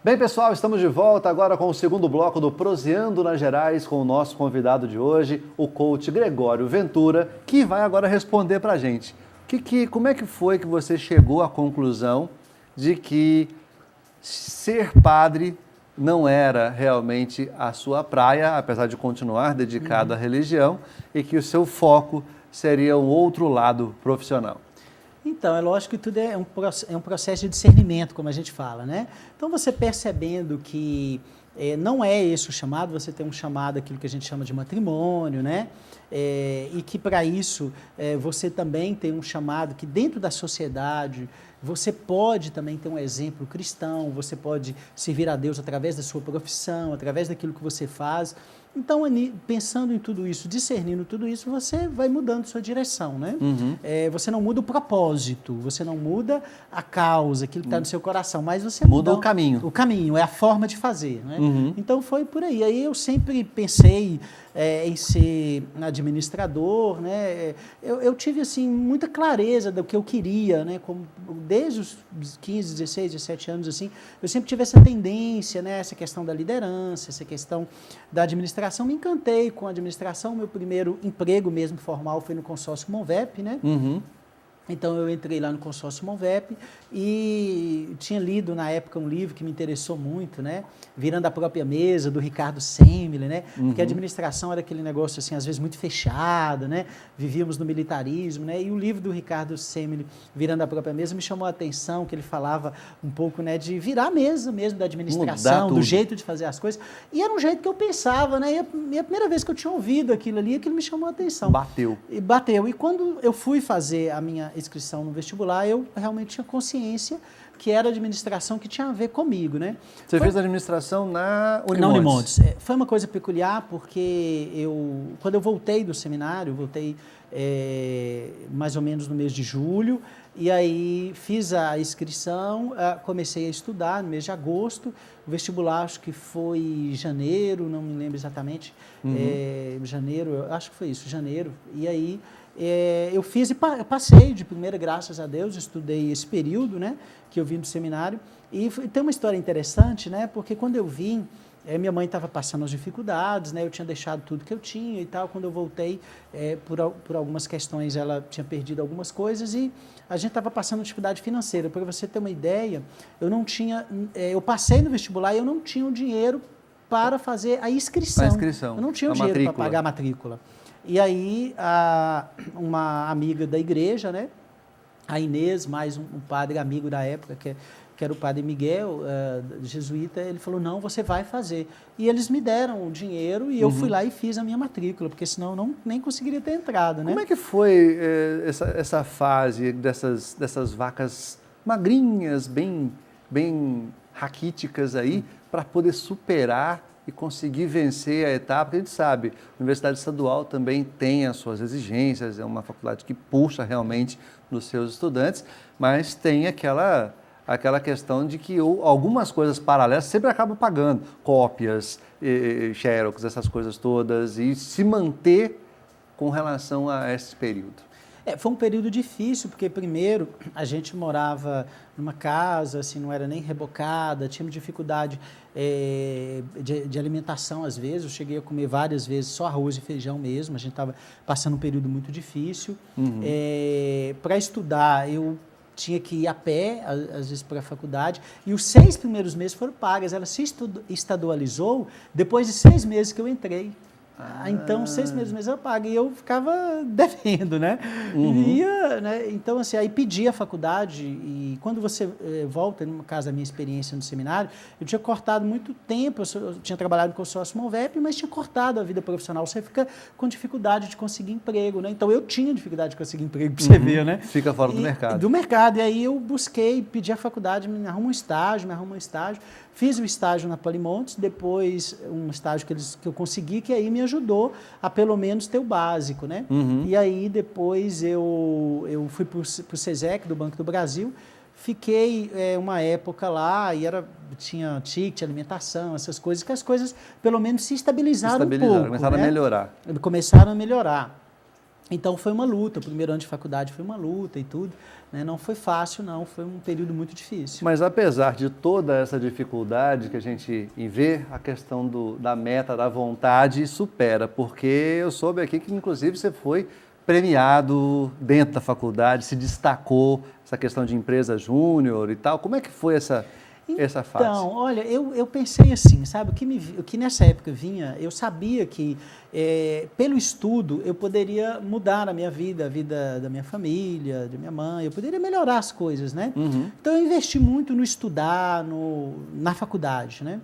Bem, pessoal, estamos de volta agora com o segundo bloco do Proseando nas Gerais com o nosso convidado de hoje, o coach Gregório Ventura, que vai agora responder para a gente. Como é que foi que você chegou à conclusão de que ser padre não era realmente a sua praia, apesar de continuar dedicado à religião, e que o seu foco seria um outro lado profissional? Então, é lógico que tudo é um processo de discernimento, como a gente fala, né? Então, você percebendo que não é esse o chamado, você tem um chamado, aquilo que a gente chama de matrimônio, né? E que para isso você também tem um chamado que dentro da sociedade você pode também ter um exemplo cristão, você pode servir a Deus através da sua profissão, através daquilo que você faz. Então, pensando em tudo isso, discernindo tudo isso, você vai mudando sua direção, né? Você não muda o propósito, você não muda a causa, aquilo que está no seu coração, mas você muda o caminho. O caminho, é a forma de fazer, né? Então, foi por aí. Aí eu sempre pensei em ser administrador, né? Eu tive, assim, muita clareza do que eu queria, né? Desde os 15, 16, 17 anos, assim, eu sempre tive essa tendência, né? Essa questão da liderança, essa questão da administração. Me encantei com a administração. Meu primeiro emprego mesmo formal foi no consórcio Monvep, né? Então, eu entrei lá no consórcio Monvep e tinha lido, na época, um livro que me interessou muito, né? Virando a Própria Mesa, do Ricardo Semler, né? Porque a administração era aquele negócio, assim, às vezes muito fechado, né? Vivíamos no militarismo, né? E o livro do Ricardo Semler, Virando a Própria Mesa, me chamou a atenção, que ele falava um pouco, né, de virar a mesa mesmo da administração, do jeito de fazer as coisas. E era um jeito que eu pensava, né? E a primeira vez que eu tinha ouvido aquilo ali, aquilo me chamou a atenção. Bateu. E quando eu fui fazer a minha inscrição no vestibular, eu realmente tinha consciência que era administração que tinha a ver comigo, né? Você fez administração na Unimontes? Na Unimontes. Foi uma coisa peculiar porque quando eu voltei do seminário, voltei mais ou menos no mês de julho, e aí fiz a inscrição, comecei a estudar no mês de agosto, o vestibular acho que foi em janeiro, não me lembro exatamente, janeiro, acho que foi isso, janeiro, e aí eu fiz e passei de primeira, graças a Deus, estudei esse período, né, que eu vim do seminário, e tem uma história interessante, né, porque quando eu vim, minha mãe estava passando as dificuldades, né, eu tinha deixado tudo que eu tinha e tal, quando eu voltei, por algumas questões, ela tinha perdido algumas coisas e a gente estava passando dificuldade financeira. Para você ter uma ideia, eu passei no vestibular e eu não tinha o dinheiro para fazer a inscrição. Eu não tinha o dinheiro para pagar a matrícula. E aí, uma amiga da igreja, né, a Inês, mais um padre amigo da época, que era o padre Miguel, jesuíta, ele falou, não, você vai fazer. E eles me deram o dinheiro e eu fui lá e fiz a minha matrícula, porque senão eu nem conseguiria ter entrado, né? Como é que foi essa fase dessas vacas magrinhas, bem raquíticas aí, para poder superar e conseguir vencer a etapa? Porque a gente sabe, a Universidade Estadual também tem as suas exigências, é uma faculdade que puxa realmente nos seus estudantes, mas tem aquela questão de que algumas coisas paralelas sempre acabam pagando, cópias, xerox, essas coisas todas, e se manter com relação a esse período. Foi um período difícil, porque primeiro a gente morava numa casa, assim, não era nem rebocada, tínhamos dificuldade de alimentação às vezes, eu cheguei a comer várias vezes só arroz e feijão mesmo, a gente estava passando um período muito difícil. Para estudar, eu tinha que ir a pé, às vezes, para a faculdade, e os 6 primeiros meses foram pagas. Ela se estadualizou depois de 6 meses que eu entrei. Então, 6 meses eu pago e eu ficava devendo, né? Né? Então, assim, aí pedi a faculdade e quando você volta, no caso da minha experiência no seminário, eu tinha cortado muito tempo, eu tinha trabalhado com o consórcio Monvep, mas tinha cortado a vida profissional, você fica com dificuldade de conseguir emprego, né? Então, eu tinha dificuldade de conseguir emprego, para você ver, né? Fica fora do mercado. Do mercado, e aí eu busquei, pedi a faculdade, me arrumou um estágio, fiz o estágio na Polimontes, depois um estágio que eu consegui, que aí me ajudou a pelo menos ter o básico, né? E aí depois eu fui para o SESEC, do Banco do Brasil, fiquei uma época lá e tinha ticket, alimentação, essas coisas, que as coisas pelo menos se estabilizaram um pouco. Começaram a melhorar. Começaram a melhorar. Então foi uma luta, o primeiro ano de faculdade foi uma luta e tudo, né? Não foi fácil não, foi um período muito difícil. Mas apesar de toda essa dificuldade que a gente vê, a questão da meta, da vontade supera, porque eu soube aqui que inclusive você foi premiado dentro da faculdade, se destacou essa questão de empresa júnior e tal. Como é que foi essa fase? Então, olha, eu pensei assim, sabe, o que nessa época vinha, eu sabia que pelo estudo eu poderia mudar a minha vida, a vida da minha família, da minha mãe, eu poderia melhorar as coisas, né? Uhum. Então eu investi muito no estudar, na faculdade, né?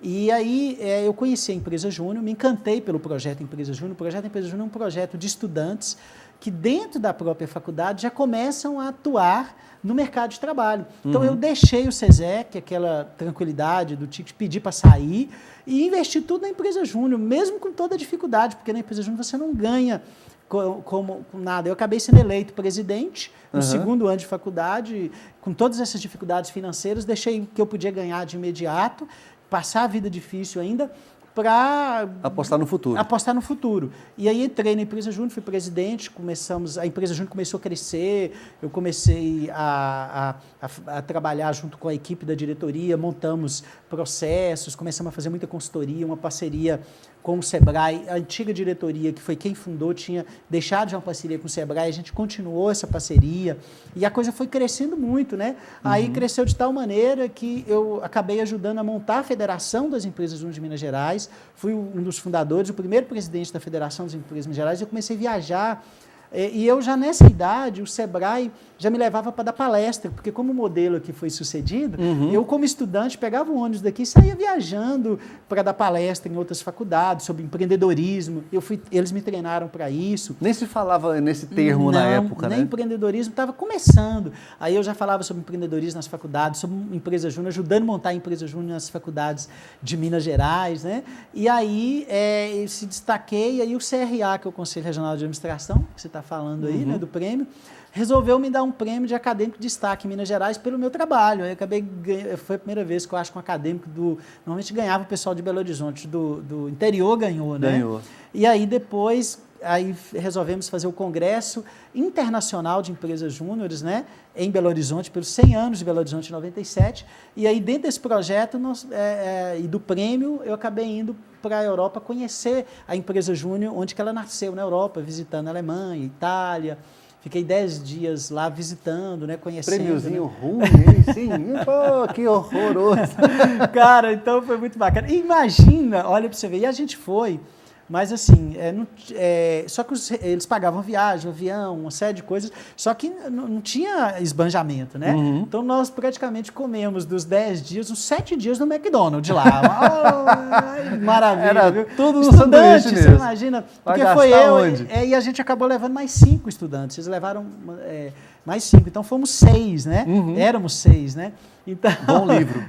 E aí eu conheci a Empresa Júnior, me encantei pelo projeto Empresa Júnior. O projeto Empresa Júnior é um projeto de estudantes que dentro da própria faculdade já começam a atuar no mercado de trabalho. Então eu deixei o SESEC, aquela tranquilidade do tipo de pedir para sair, e investi tudo na Empresa Júnior, mesmo com toda a dificuldade, porque na Empresa Júnior você não ganha como nada. Eu acabei sendo eleito presidente no segundo ano de faculdade, com todas essas dificuldades financeiras, deixei o que eu podia ganhar de imediato, passar a vida difícil ainda, para apostar no futuro. Apostar no futuro. E aí entrei na Empresa Júnior, fui presidente, a Empresa Júnior começou a crescer, eu comecei a trabalhar junto com a equipe da diretoria, montamos processos, começamos a fazer muita consultoria, uma parceria com o Sebrae. A antiga diretoria, que foi quem fundou, tinha deixado de uma parceria com o Sebrae, a gente continuou essa parceria e a coisa foi crescendo muito, né? Aí cresceu de tal maneira que eu acabei ajudando a montar a Federação das Empresas Júnior de Minas Gerais, fui um dos fundadores, o primeiro presidente da Federação das Empresas de Minas Gerais, eu comecei a viajar. E eu já nessa idade, o Sebrae já me levava para dar palestra, porque como o modelo aqui foi sucedido, eu como estudante pegava um ônibus daqui e saía viajando para dar palestra em outras faculdades sobre empreendedorismo. Eles me treinaram para isso. Nem se falava nesse termo na época, nem né? Empreendedorismo, estava começando. Aí eu já falava sobre empreendedorismo nas faculdades, sobre empresa júnior, ajudando a montar a empresa júnior nas faculdades de Minas Gerais, né? E aí eu se destaquei, aí o CRA, que é o Conselho Regional de Administração, que você está falando aí, né, do prêmio, resolveu me dar um prêmio de acadêmico de destaque em Minas Gerais pelo meu trabalho. Aí eu acabei foi a primeira vez que eu acho que um acadêmico normalmente ganhava o pessoal de Belo Horizonte, do interior ganhou, né? Ganhou. E aí depois resolvemos fazer o Congresso Internacional de Empresas Júniores, né, em Belo Horizonte, pelos 100 anos de Belo Horizonte, em 97. E aí, dentro desse projeto e do prêmio, eu acabei indo para a Europa conhecer a Empresa Júnior, onde que ela nasceu na Europa, visitando a Alemanha, Itália. Fiquei 10 dias lá visitando, né, conhecendo. Prêmiozinho, né? ruim, hein? Sim. Pô, que horroroso. Cara, então foi muito bacana. Imagina, olha para você ver, e a gente foi, mas assim, só que eles pagavam viagem, avião, uma série de coisas, só que não tinha esbanjamento, né? Então nós praticamente comemos dos 10 dias, uns 7 dias no McDonald's lá. Maravilha, Era viu? tudo no Estudante, sanduíche você mesmo. imagina, Vai porque foi gastar eu, onde? e a gente acabou levando mais 5 estudantes, eles levaram mais 5, então fomos 6, né? Éramos 6, né? Então, Bom livro,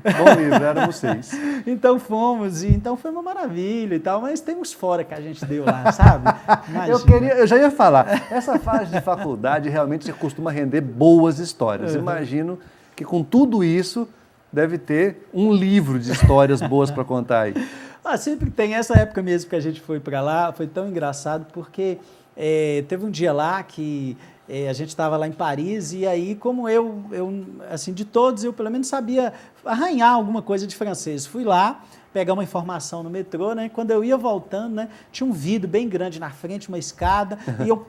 éramos 6. então fomos, então foi uma maravilha e tal, mas tem uns fora que a gente deu lá, sabe? Imagina. Eu já ia falar, essa fase de faculdade realmente costuma render boas histórias. Imagino que com tudo isso deve ter um livro de histórias boas para contar aí. Sempre tem. Essa época mesmo que a gente foi para lá, foi tão engraçado porque teve um dia lá que a gente estava lá em Paris e aí, como eu, assim, de todos, eu pelo menos sabia arranhar alguma coisa de francês. Fui lá pegar uma informação no metrô, né? Quando eu ia voltando, né, tinha um vidro bem grande na frente, uma escada, e eu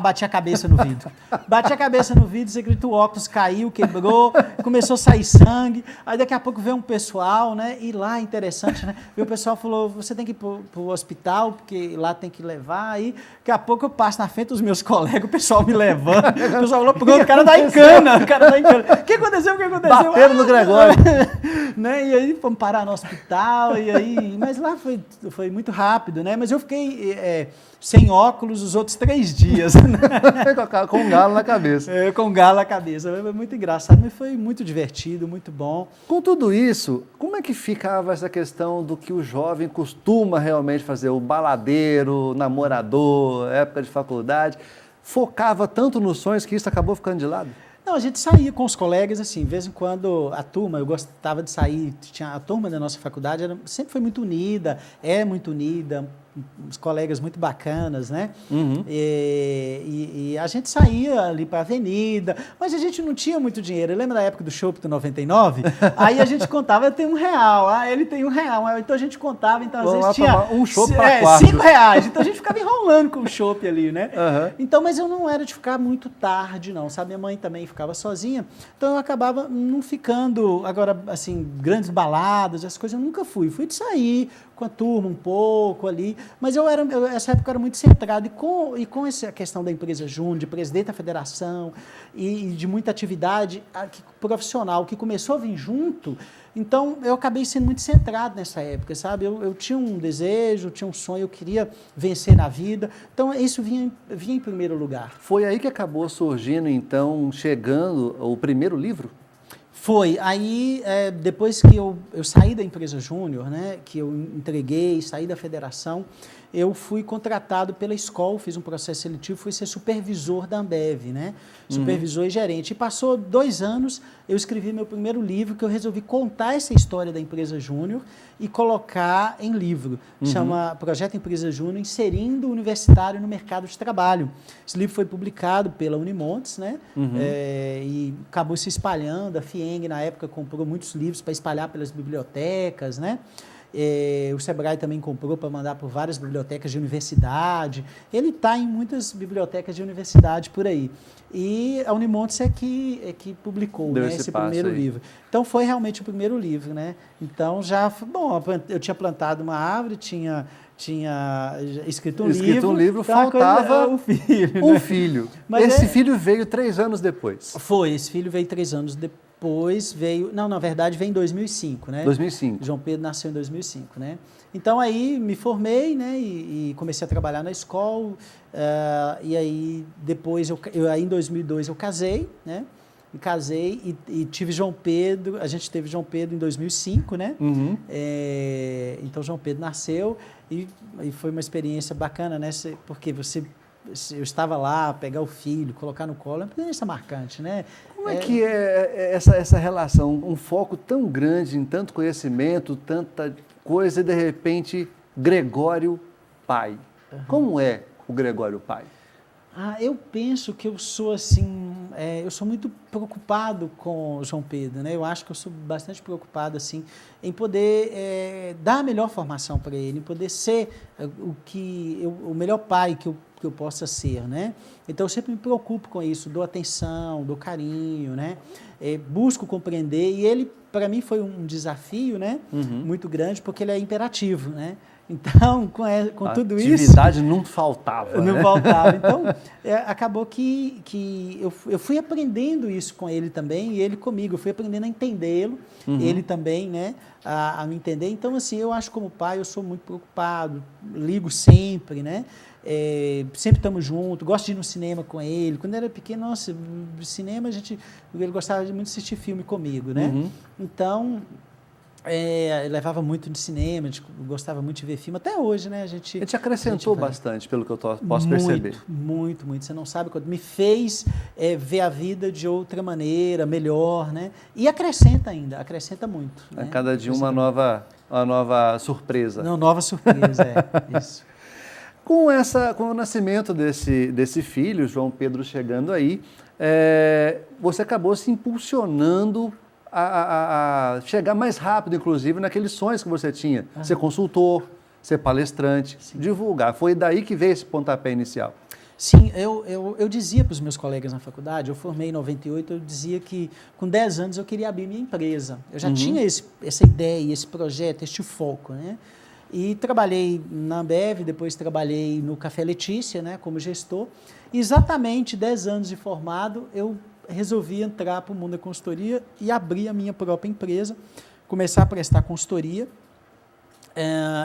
bati a cabeça no vidro. Bati a cabeça no vidro, você acredita, o óculos caiu, quebrou, começou a sair sangue. Aí daqui a pouco veio um pessoal, né? E lá, interessante, né? E o pessoal falou, você tem que ir para o hospital, porque lá tem que levar. Aí daqui a pouco eu passo na frente dos meus colegas, o pessoal me levando. O pessoal falou, pronto, o cara tá em cana, o cara tá em cana. O que aconteceu? Bateram no Gregório. Né? E aí fomos parar no hospital, mas lá foi muito rápido, né? Mas eu fiquei sem óculos os outros 3 dias. Com um galo na cabeça. Com um galo na cabeça. Foi muito engraçado, mas foi muito divertido, muito bom. Com tudo isso, como é que ficava essa questão do que o jovem costuma realmente fazer? O baladeiro, namorador, época de faculdade, focava tanto nos sonhos que isso acabou ficando de lado? Não, a gente saía com os colegas, assim, de vez em quando a turma, eu gostava de sair, a turma da nossa faculdade sempre foi muito unida, muito unida, uns colegas muito bacanas, né? Uhum. E a gente saía ali para a avenida, mas a gente não tinha muito dinheiro. Eu lembro da época do chopp do 99, aí a gente contava, eu tenho R$1, ele tem R$1, então a gente contava, então às vezes tinha um chopp para quatro. R$5, então a gente ficava enrolando com o chopp ali, né? Uhum. Então, mas eu não era de ficar muito tarde, não, sabe? Minha mãe também ficava sozinha, então eu acabava não ficando, agora, assim, grandes baladas, essas coisas eu nunca fui. Fui de sair com a turma um pouco ali, mas essa época eu era muito centrado, e com essa questão da empresa Júnior, de presidente da federação, e de muita atividade profissional que começou a vir junto, então eu acabei sendo muito centrado nessa época, sabe? Eu tinha um desejo, tinha um sonho, eu queria vencer na vida, então isso vinha em primeiro lugar. Foi aí que acabou surgindo, então, chegando o primeiro livro? Foi. Aí, depois que eu saí da empresa Júnior, né, que eu entreguei, saí da federação, eu fui contratado pela escola, fiz um processo seletivo, fui ser supervisor da Ambev, né? Supervisor e gerente. E passou 2 anos, eu escrevi meu primeiro livro, que eu resolvi contar essa história da empresa Júnior e colocar em livro. Chama Projeto Empresa Júnior, inserindo o universitário no mercado de trabalho. Esse livro foi publicado pela Unimontes, né? E acabou se espalhando. A FIENG, na época, comprou muitos livros para espalhar pelas bibliotecas, né? O Sebrae também comprou para mandar por várias bibliotecas de universidade. Ele está em muitas bibliotecas de universidade por aí. E a Unimontes é que publicou, né, esse primeiro livro. Então, foi realmente o primeiro livro, né? Então, bom, eu tinha plantado uma árvore, tinha escrito um livro. Então, faltava um filho. Um né? filho. Mas esse filho veio 3 anos depois. Esse filho veio 3 anos depois, na verdade veio em 2005, né? 2005. João Pedro nasceu em 2005, né? Então aí me formei, né? E comecei a trabalhar na escola, e aí depois, aí em 2002 eu casei, né? Me casei e tive João Pedro, a gente teve João Pedro em 2005, né? Então João Pedro nasceu e foi uma experiência bacana, né? Porque eu estava lá, pegar o filho, colocar no colo, é uma experiência marcante, né? Como é que é essa relação, um foco tão grande em tanto conhecimento, tanta coisa, e de repente, Gregório pai? Como é o Gregório pai? Eu penso que eu sou assim, eu sou muito preocupado com o João Pedro, né? Eu acho que eu sou bastante preocupado assim em poder dar a melhor formação para ele, em poder ser o melhor pai que eu possa ser, né? Então eu sempre me preocupo com isso, dou atenção, dou carinho, né? Busco compreender, e ele para mim foi um desafio, né? Muito grande, porque ele é imperativo, né? Então, com tudo isso... A atividade não faltava, Não né? faltava. Então, acabou que eu fui aprendendo isso com ele também, e ele comigo. Eu fui aprendendo a entendê-lo, ele também, né? A me entender. Então, assim, eu acho como pai, eu sou muito preocupado, ligo sempre, né? Sempre estamos juntos, gosto de ir no cinema com ele. Quando eu era pequeno, nossa, no cinema ele gostava muito de assistir filme comigo, né? Então... eu levava muito no cinema, a gente gostava muito de ver filme, até hoje, né? A gente acrescentou bastante, pelo que eu posso perceber. Muito. Você não sabe quanto. Me fez ver a vida de outra maneira, melhor, né? E acrescenta muito. A né? cada dia uma nova surpresa. Não, nova surpresa, isso. Com o nascimento desse filho, João Pedro chegando aí, você acabou se impulsionando a chegar mais rápido, inclusive, naqueles sonhos que você tinha. Ser consultor, ser palestrante, divulgar. Foi daí que veio esse pontapé inicial. Sim, eu dizia para os meus colegas na faculdade, eu formei em 98, eu dizia que com 10 anos eu queria abrir minha empresa. Eu já tinha essa ideia, esse projeto, este foco, né? E trabalhei na Ambev, depois trabalhei no Café Letícia, né, como gestor. E exatamente 10 anos de formado, eu resolvi entrar para o mundo da consultoria e abrir a minha própria empresa, começar a prestar consultoria,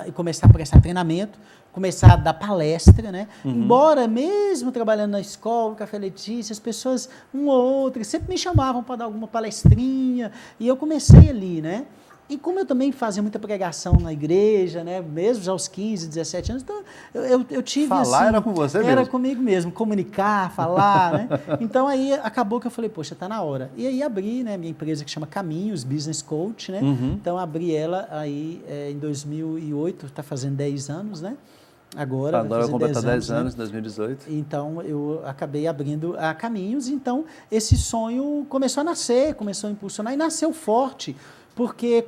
e começar a prestar treinamento, começar a dar palestra, né? Embora mesmo trabalhando na escola, no Café Letícia, as pessoas, um ou outro, sempre me chamavam para dar alguma palestrinha, e eu comecei ali, né? E como eu também fazia muita pregação na igreja, né, mesmo já aos 15, 17 anos, então eu tive falar assim, era com você mesmo? Era comigo mesmo, comunicar, falar, né? Então aí acabou que eu falei, poxa, está na hora. E aí abri, né, minha empresa que chama Caminhos Business Coach, né? Então abri ela aí em 2008, está fazendo 10 anos, né? Agora vai vai fazer completar 10 né? anos, em 2018. Então, eu acabei abrindo caminhos. Então, esse sonho começou a nascer, começou a impulsionar e nasceu forte. Porque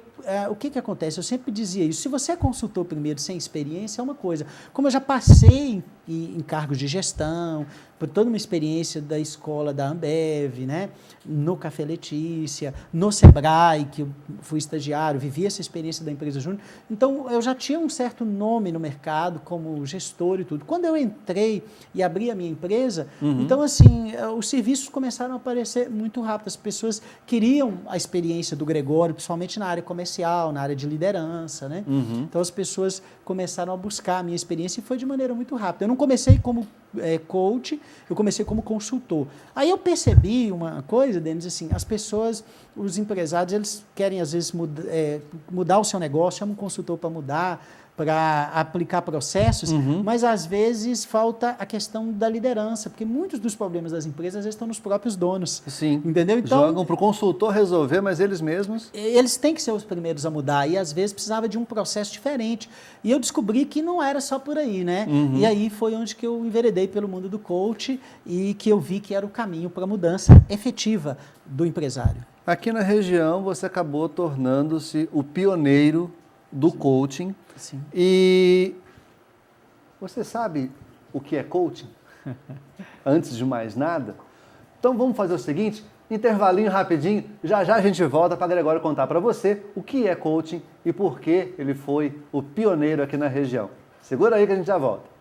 o que acontece? Eu sempre dizia isso. Se você é consultor primeiro sem experiência, é uma coisa. Como eu já passei em cargos de gestão, por toda uma experiência da escola da Ambev, né? No Café Letícia, no Sebrae, que eu fui estagiário, vivi essa experiência da empresa júnior. Então, eu já tinha um certo nome no mercado como gestor e tudo. Quando eu entrei e abri a minha empresa, então, assim, os serviços começaram a aparecer muito rápido. As pessoas queriam a experiência do Gregório, principalmente na área comercial, na área de liderança, né? Então, as pessoas começaram a buscar a minha experiência e foi de maneira muito rápida. Eu não comecei como coach, eu comecei como consultor. Aí eu percebi uma coisa, Denis, assim, as pessoas, os empresários, eles querem às vezes mudar o seu negócio, chamam um consultor para mudar, para aplicar processos, mas às vezes falta a questão da liderança, porque muitos dos problemas das empresas às vezes estão nos próprios donos. Sim. Entendeu? Então, jogam para o consultor resolver, mas eles mesmos... Eles têm que ser os primeiros a mudar e às vezes precisava de um processo diferente. E eu descobri que não era só por aí, né? E aí foi onde que eu enveredei pelo mundo do coach e que eu vi que era o caminho para a mudança efetiva do empresário. Aqui na região você acabou tornando-se o pioneiro do coaching. Sim. E você sabe o que é coaching? Antes de mais nada? Então vamos fazer o seguinte, intervalinho rapidinho, já já a gente volta para Gregório contar para você o que é coaching e por que ele foi o pioneiro aqui na região. Segura aí que a gente já volta.